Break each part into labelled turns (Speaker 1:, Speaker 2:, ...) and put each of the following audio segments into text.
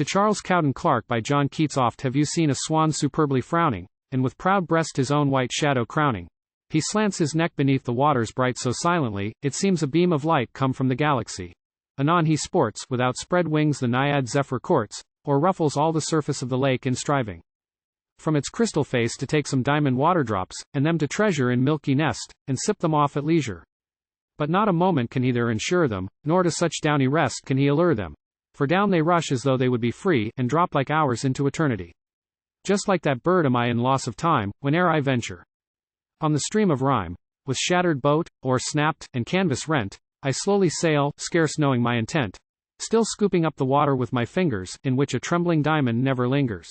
Speaker 1: To Charles Cowden Clarke by John Keats. Oft have you seen a swan superbly frowning, and with proud breast his own white shadow crowning. He slants his neck beneath the waters bright so silently, it seems a beam of light come from the galaxy. Anon he sports, with outspread wings the Naiad Zephyr courts, or ruffles all the surface of the lake in striving from its crystal face to take some diamond water drops, and them to treasure in milky nest, and sip them off at leisure. But not a moment can he there insure them, nor to such downy rest can he allure them. For down they rush as though they would be free, and drop like hours into eternity. Just like that bird am I in loss of time, whene'er I venture on the stream of rhyme. With shattered boat, or snapt, and canvas rent, I slowly sail, scarce knowing my intent, still scooping up the water with my fingers, in which a trembling diamond never lingers.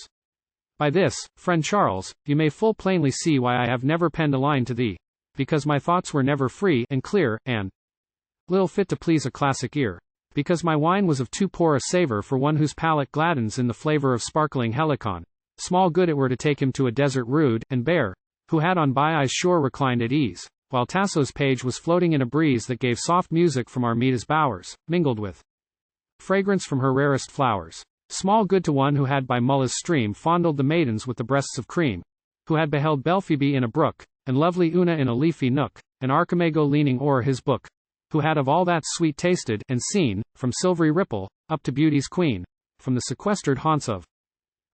Speaker 1: By this, friend Charles, you may full plainly see why I have never penned a line to thee, because my thoughts were never free and clear, and little fit to please a classic ear, because my wine was of too poor a savor for one whose palate gladdens in the flavor of sparkling helicon. Small good it were to take him to a desert rude and bare, who had on Baiai's shore reclined at ease, while Tasso's page was floating in a breeze that gave soft music from Armida's bowers, mingled with fragrance from her rarest flowers. Small good to one who had by Mulla's stream fondled the maidens with the breasts of cream, who had beheld Belphoebe in a brook, and lovely Una in a leafy nook, and Archimago leaning o'er his book, who had of all that sweet tasted and seen, from silvery Ripple, up to beauty's queen, from the sequestered haunts of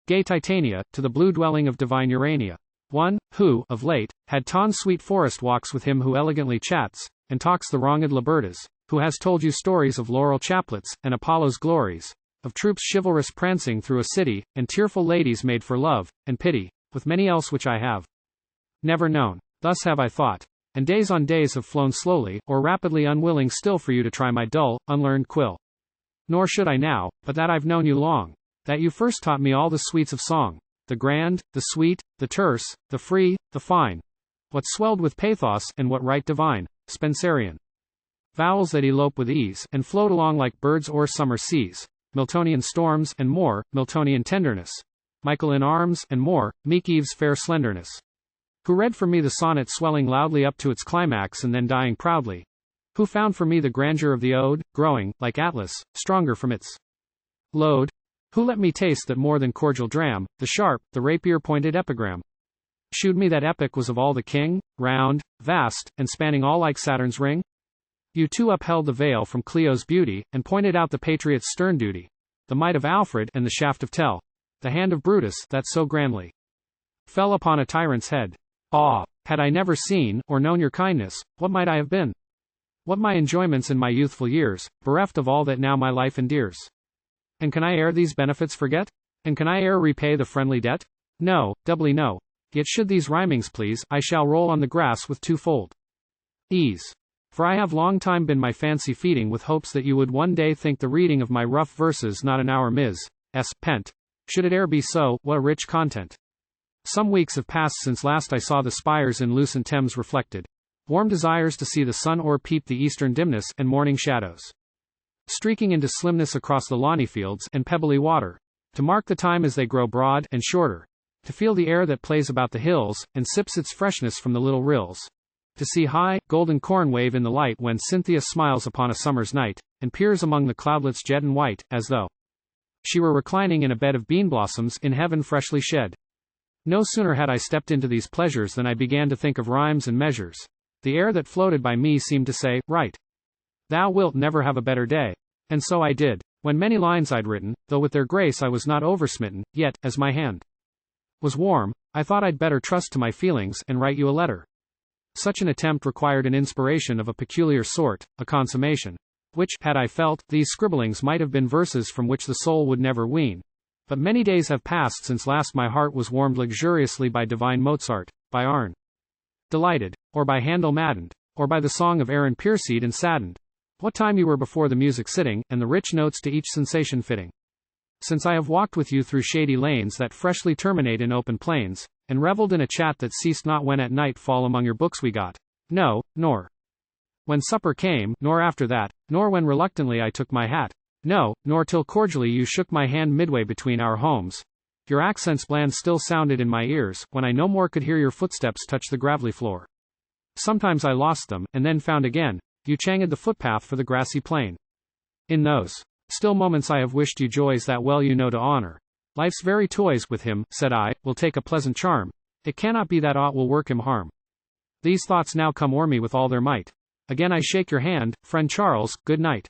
Speaker 1: gay Titania, to the blue dwelling of divine Urania. One, who, of late, had ta'en sweet forest walks with him who elegantly chats, and talks the wronged Libertas, who has told you stories of laurel chaplets, and Apollo's glories, of troops chivalrous prancing through a city, and tearful ladies made for love, and pity, with many else which I have never known. Thus have I thought, and days on days have flown slowly, or rapidly, unwilling still for you to try my dull, unlearned quill. Nor should I now, but that I've known you long, that you first taught me all the sweets of song, the grand, the sweet, the terse, the free, the fine, what swelled with pathos, and what right divine, Spenserian vowels that elope with ease, and float along like birds o'er summer seas, Miltonian storms, and more, Miltonian tenderness, Michael in arms, and more, meek Eve's fair slenderness, who read for me the sonnet swelling loudly up to its climax and then dying proudly, who found for me the grandeur of the ode, growing, like Atlas, stronger from its load, who let me taste that more than cordial dram, the sharp, the rapier-pointed epigram, shewed me that epic was of all the king, round, vast, and spanning all like Saturn's ring. You too upheld the veil from Clio's beauty, and pointed out the patriot's stern duty, the might of Alfred, and the shaft of Tell, the hand of Brutus, that so grandly fell upon a tyrant's head. Ah, had I never seen, or known your kindness, what might I have been? What my enjoyments in my youthful years, bereft of all that now my life endears? And can I ere these benefits forget? And can I ere repay the friendly debt? No, doubly no. Yet should these rhymings please, I shall roll on the grass with twofold ease. For I have long time been my fancy feeding with hopes that you would one day think the reading of my rough verses not an hour pent. Should it e'er be so, what a rich content. Some weeks have passed since last I saw the spires in lucent Thames reflected. Warm desires to see the sun o'erpeep the eastern dimness, and morning shadows streaking into slimness across the lawny fields and pebbly water, to mark the time as they grow broad and shorter, to feel the air that plays about the hills, and sips its freshness from the little rills, to see high, golden corn wave in the light when Cynthia smiles upon a summer's night, and peers among the cloudlets jet and white, as though she were reclining in a bed of bean blossoms in heaven freshly shed. No sooner had I stepped into these pleasures than I began to think of rhymes and measures. The air that floated by me seemed to say, "Write. Thou wilt never have a better day." And so I did. When many lines I'd written, though with their grace I was not oversmitten, yet, as my hand was warm, I thought I'd better trust to my feelings, and write you a letter. Such an attempt required an inspiration of a peculiar sort, a consummation, which, had I felt, these scribblings might have been verses from which the soul would never wean. But many days have passed since last my heart was warmed luxuriously by divine Mozart, by Arne delighted, or by Handel maddened, or by the song of Aaron pierced and saddened. What time you were before the music sitting, and the rich notes to each sensation fitting. Since I have walked with you through shady lanes that freshly terminate in open plains, and revelled in a chat that ceased not when at night fall among your books we got. No, nor when supper came, nor after that, nor when reluctantly I took my hat. No, nor till cordially you shook my hand midway between our homes. Your accents bland still sounded in my ears, when I no more could hear your footsteps touch the gravelly floor. Sometimes I lost them, and then found again. You changed the footpath for the grassy plain. In those Still moments I have wished you joys that well you know to honor. Life's very toys with him, said I, will take a pleasant charm. It cannot be that aught will work him harm. These thoughts now come o'er me with all their might. Again I shake your hand, friend Charles, good night.